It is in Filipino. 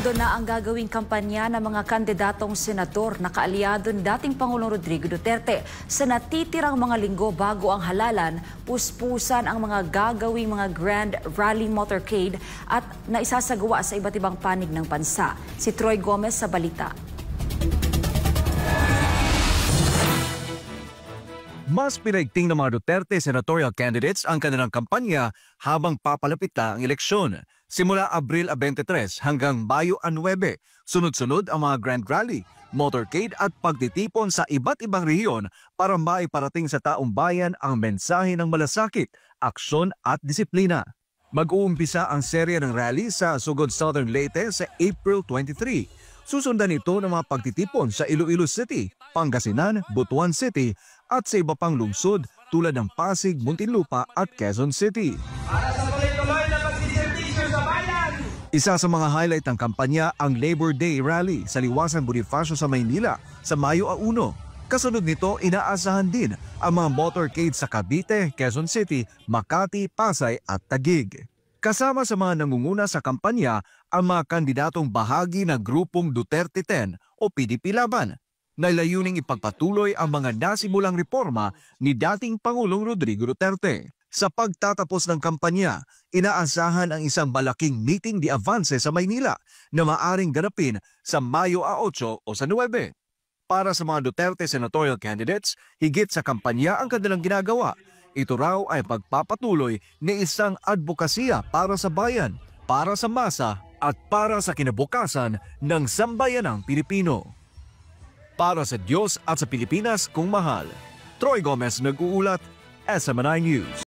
Todo na ang gagawing kampanya ng mga kandidatong senador na kaalyado ni dating Pangulong Rodrigo Duterte. Sa natitirang mga linggo bago ang halalan, puspusan ang mga gagawing mga grand rally motorcade at naisasagawa sa iba't ibang panig ng bansa. Si Troy Gomez sa balita. Mas pinaigting ng mga Duterte senatorial candidates ang kanilang kampanya habang papalapit na ang eleksyon. Simula Abril 23 hanggang Mayo 9, sunod-sunod ang mga grand rally, motorcade at pagtitipon sa iba't ibang rehiyon para maiparating sa taong bayan ang mensahe ng malasakit, aksyon at disiplina. Mag-uumpisa ang serye ng rally sa Sugod Southern Leyte sa April 23. Susundan ito ng mga pagtitipon sa Iloilo City, Pangasinan, Butuan City at sa iba pang lungsod tulad ng Pasig, Muntinlupa at Quezon City. Para sa tuloy-tuloy na pagsiservisyo sa bayan! Isa sa mga highlight ng kampanya ang Labor Day Rally sa Liwasan Bonifacio sa Maynila sa Mayo 1. Kasunod nito, inaasahan din ang mga motorcade sa Cavite, Quezon City, Makati, Pasay at Taguig. Kasama sa mga nangunguna sa kampanya ang mga kandidatong bahagi ng grupong Duterte 10 o PDP Laban na layuning ipagpatuloy ang mga nasimulang reforma ni dating Pangulong Rodrigo Duterte. Sa pagtatapos ng kampanya, inaasahan ang isang malaking meeting de avance sa Maynila na maaring ganapin sa Mayo 8 o sa 9. Para sa mga Duterte senatorial candidates, higit sa kampanya ang kanilang ginagawa. Ito raw ay pagpapatuloy ni isang advokasya para sa bayan, para sa masa at para sa kinabukasan ng sambayanang Pilipino. Para sa Diyos at sa Pilipinas kung mahal, Troy Gomez nag-uulat, SMNI News.